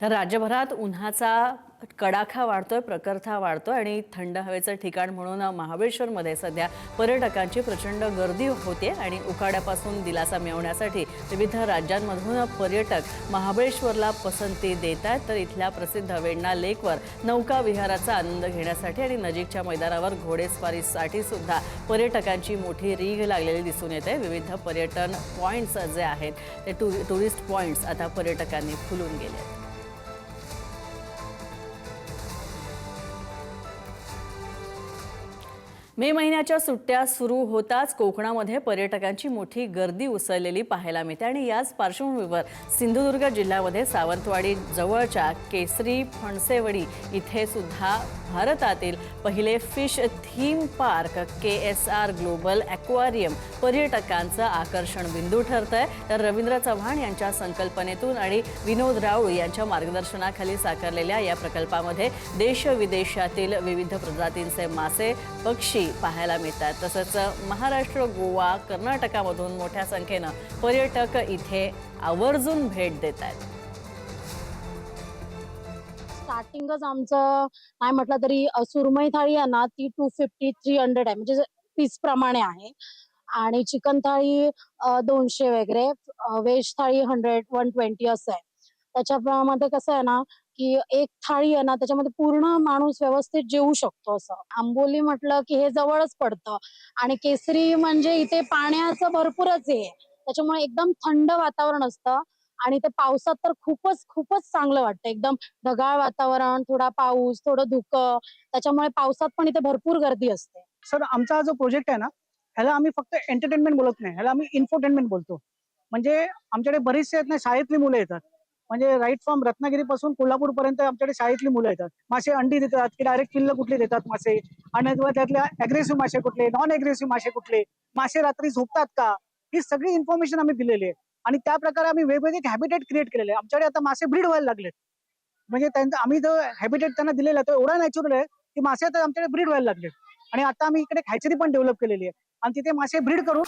तर राज्यभरात उन्हाचा कडाका वाढतोय, प्रखरता वाढतोय आणि थंड हवेचं ठिकाण म्हणून महाबळेश्वरमध्ये सध्या पर्यटकांची प्रचंड गर्दी होते आणि उकाड्यापासून दिलासा मिळवण्यासाठी विविध राज्यांमधून पर्यटक महाबळेश्वरला पसंती देत आहेत। तर इथल्या प्रसिद्ध वेण्णा लेकवर नौका विहाराचा आनंद घेण्यासाठी आणि नजीकच्या मैदानावर घोडेस्वारीसाठी सुद्धा पर्यटकांची मोठी रीघ लागलेली दिसून येते। विविध पर्यटन पॉइंट्स जे आहेत ते टुरिस्ट पॉइंट्स आता पर्यटकांनी फुलून गेले आहेत। मे महिन्याच्या सुट्ट्या सुरू होताच कोकणामध्ये पर्यटकांची मोठी गर्दी उसळलेली पाहायला मिळते आणि याच पार्श्वभूमीवर सिंधुदुर्ग जिल्ह्यामध्ये सावंतवाडी जवळच्या केसरी फणसेवडी इथे सुद्धा भारतातील पहिले fish theme park KSR global aquarium पर्यटकांचं आकर्षण बिंदू ठरतंय। तर रवींद्र चव्हाण यांच्या संकल्पनेतून आणि विनोद राऊळ यांच्या मार्गदर्शनाखाली साकारलेल्या या प्रकल्पामध्ये देश विदेशातील विविध प्रजातींचे मासे, पक्षी पाहायला मिळतात। तसंच महाराष्ट्र, गोवा, कर्नाटकामधून मोठ्या संख्येनं पर्यटक इथे आवर्जून भेट देत आहेत। स्टार्टिंगच आमचं नाही म्हटलं तरी सुरमई थाळी आहे ना ती 250-300 आहे, म्हणजे पीस प्रमाणे आहे। आणि चिकन थाळी 200 वगैरे, व्हेज थाळी 100-120 असं आहे। त्याच्यामध्ये कसं आहे ना की एक थाळी आहे ना त्याच्यामध्ये पूर्ण माणूस व्यवस्थित जेवू शकतो असं। आंबोली म्हटलं की हे जवळच पडतं आणि केसरी म्हणजे इथे पाण्याचं भरपूरच आहे, त्याच्यामुळे एकदम थंड वातावरण असतं आणि ते पावसात तर खूपच खूपच चांगलं वाटतं। एकदम ढगाळ वातावरण, थोडा पाऊस, थोडं धुकं, त्याच्यामुळे पावसात पण इथे भरपूर गर्दी असते। सर, आमचा हा जो प्रोजेक्ट आहे ना, ह्याला आम्ही फक्त एंटरटेनमेंट बोलत नाही, ह्याला आम्ही इन्फोटेनमेंट बोलतो। म्हणजे आमच्याकडे बरीचसे आहेत ना शाळेतली मुलं येतात, म्हणजे राईट फ्रॉम रत्नागिरीपासून कोल्हापूरपर्यंत आमच्याकडे शाळेतली मुलं येतात। मासे अंडी देतात की डायरेक्ट पिल्लं कुठले देतात मासे, आणि त्यातल्या अग्रेसिव्ह मासे कुठले, नॉन अग्रेसिव्ह मासे कुठले, मासे रात्री झोपतात का, ही सगळी इन्फॉर्मेशन आम्ही दिलेली आहे। आणि त्या प्रकारे आम्ही वेगवेगळे हॅबिटेट क्रिएट केलेले आहे। आमच्याकडे आता मासे ब्रीड व्हायला लागलेत, म्हणजे त्यांचा आम्ही जो हॅबिटेट त्यांना दिलेला आहे तो एवढा नॅचरल आहे की मासे आता आमच्याकडे ब्रीड व्हायला लागले। आणि आता आम्ही इकडे हॅचरी पण डेव्हलप केलेली आहे आणि तिथे मासे ब्रीड करून